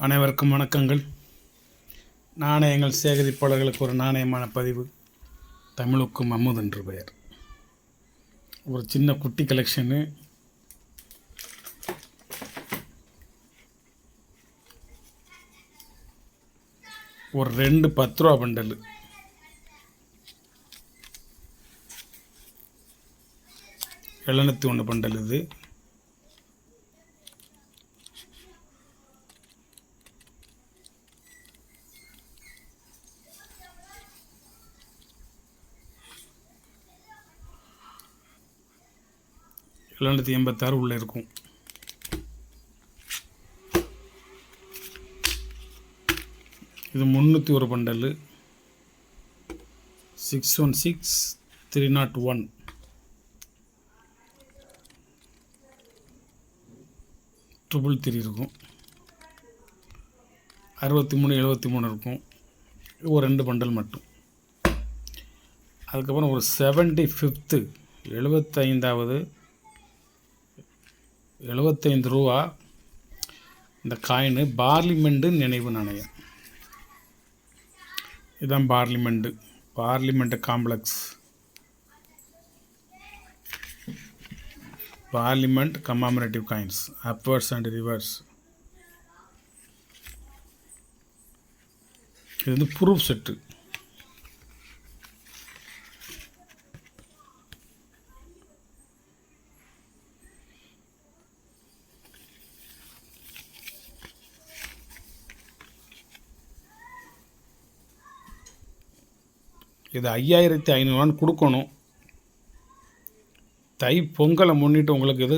அனைவருக்கும் வணக்கங்கள். நாணயங்கள் சேகரிப்பாளர்களுக்கு ஒரு நாணயமான பதிவு. தமிழுக்கும் அமுது என்று பெயர். ஒரு சின்ன குட்டி கலெக்ஷனு. ஒரு 2 10 ரூபா பண்டல். $701 பண்டல் இது. $786 உள்ளே இருக்கும். இது 301 பண்டல். 616301. ட்ரிபிள் 3 இருக்கும். 6373 இருக்கும். ஒரு 2 பண்டல் மட்டும். அதுக்கப்புறம் ஒரு 75th 75 ரூபா இந்த காயினு பார்லிமெண்ட்டு நினைவு நாணயம். இதுதான் parliament complex. Parliament commemorative coins upwards and reverse. இது வந்து ப்ரூஃப் செட்டு. இது 5500 கொடுக்கணும். தை பொங்கலை முன்னிட்டு உங்களுக்கு இது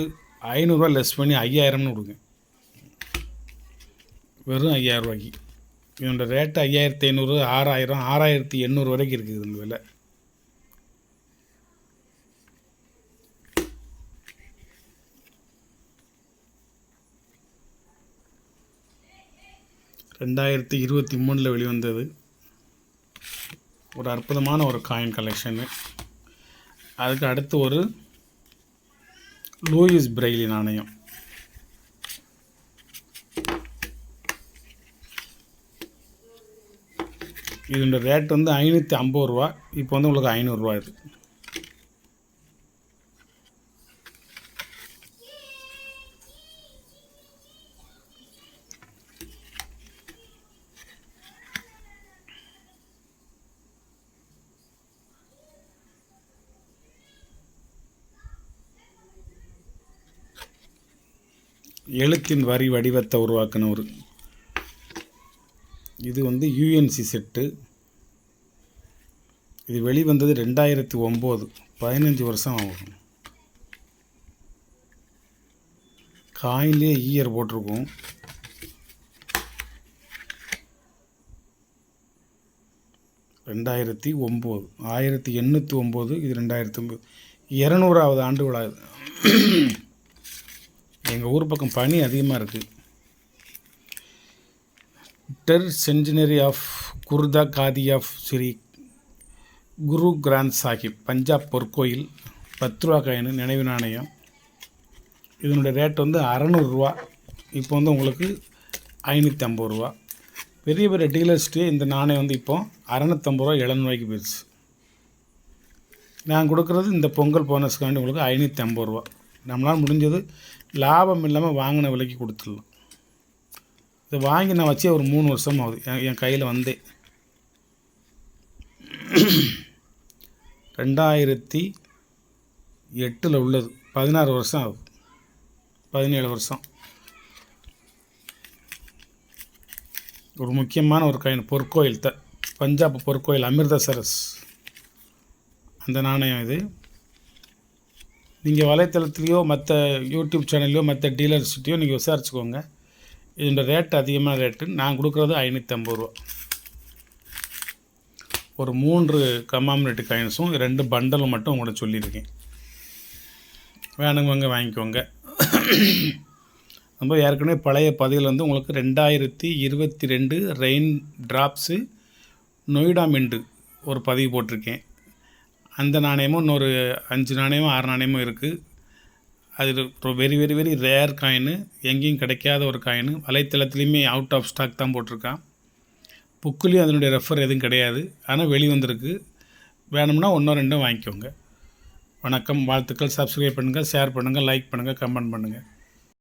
500 லெஸ் பண்ணி 5000 கொடுங்க. வெறும் 5000 ரூபாய்க்கு. இதோட ரேட்டு 5500, 6000, 6800 வரைக்கும் இருக்குது இந்த விலை. (2023) வெளிவந்தது. ஒரு அற்புதமான ஒரு காயின் கலெக்ஷனு. அதுக்கு அடுத்து ஒரு லூயிஸ் பிரெய்லி நாணயம். இதோட ரேட் வந்து $550. இப்போ வந்து உங்களுக்கு $500 இது. எழுத்தின் வரி வடிவத்தை உருவாக்கினவர். இது வந்து யூஎன்சி செட்டு. இது வெளிவந்தது 2009. 15 வருஷம் ஆகும். காயின்லேயே இயர் போட்டிருக்கும். (2009) 1809. இது 2009. 200வது ஆண்டு விழா. எங்கள் ஊர் பக்கம் பனி அதிகமாக இருக்குது. சென்டினரி ஆஃப் குர்தா காதி ஆஃப் ஸ்ரீ குரு கிராந்த் சாஹிப் பஞ்சாப் பொற்கோயில் 10 ரூபா காயின் நினைவு நாணயம். இதனுடைய ரேட் வந்து $600. இப்போ வந்து உங்களுக்கு $550. பெரிய பெரிய டீலர்ஸ்ட்டே இந்த நாணயம் வந்து இப்போ $650, $700 போயிடுச்சு. நான் கொடுக்குறது இந்த பொங்கல் போனஸ்க்காண்டி உங்களுக்கு $550. நம்மளால் முடிஞ்சது லாபம் இல்லாமல் வாங்கின விலைக்கு கொடுத்துடலாம். இதை வாங்கி நான் வச்சே ஒரு 3 வருஷம் ஆகுது. என் கையில் வந்தே 2008 உள்ளது. 16 வருஷம் ஆகுது. 17 வருஷம். ஒரு முக்கியமான ஒரு காயின் பொற்கோயில் பஞ்சாப் பொற்கோயில் அமிர்தசரஸ் அந்த நாணயம் இது. நீங்கள் வலைத்தளத்துலேயோ மற்ற யூடியூப் சேனல்லையோ மற்ற டீலர்ஸ்கிட்டையோ நீங்கள் விசாரிச்சுக்கோங்க. இதோட ரேட்டு அதிகமான ரேட்டு. நான் கொடுக்குறது $550. ஒரு 3 கமாமரேட்டிவ் காயின்ஸும் 2 பண்டலும் மட்டும் உங்கள்கிட்ட சொல்லியிருக்கேன். வேணுங்கவங்க வாங்கிக்கோங்க. நம்ம ஏற்கனவே பழைய பதிவில் வந்து உங்களுக்கு 2022 ரெயின் ட்ராப்ஸு நொய்டா மிண்டு ஒரு பதிவு போட்டிருக்கேன். அந்த நாணயமும் இன்னொரு 5 நாணயமும் 6 நாணயமும் இருக்குது. அது very very very rare coin, எங்கேயும் கிடைக்காத ஒரு காயின். வலைத்தளத்துலேயுமே அவுட் ஆஃப் ஸ்டாக் தான் போட்டிருக்கான். புக்குலேயும் அதனுடைய ரெஃபர் எதுவும் கிடையாது, ஆனால் வெளிவந்திருக்கு. வேணும்னா ஒன்றோ ரெண்டும் வாங்கிக்கோங்க. வணக்கம், வாழ்த்துக்கள். சப்ஸ்கிரைப் பண்ணுங்கள், ஷேர் பண்ணுங்கள், லைக் பண்ணுங்கள், கமெண்ட் பண்ணுங்கள்.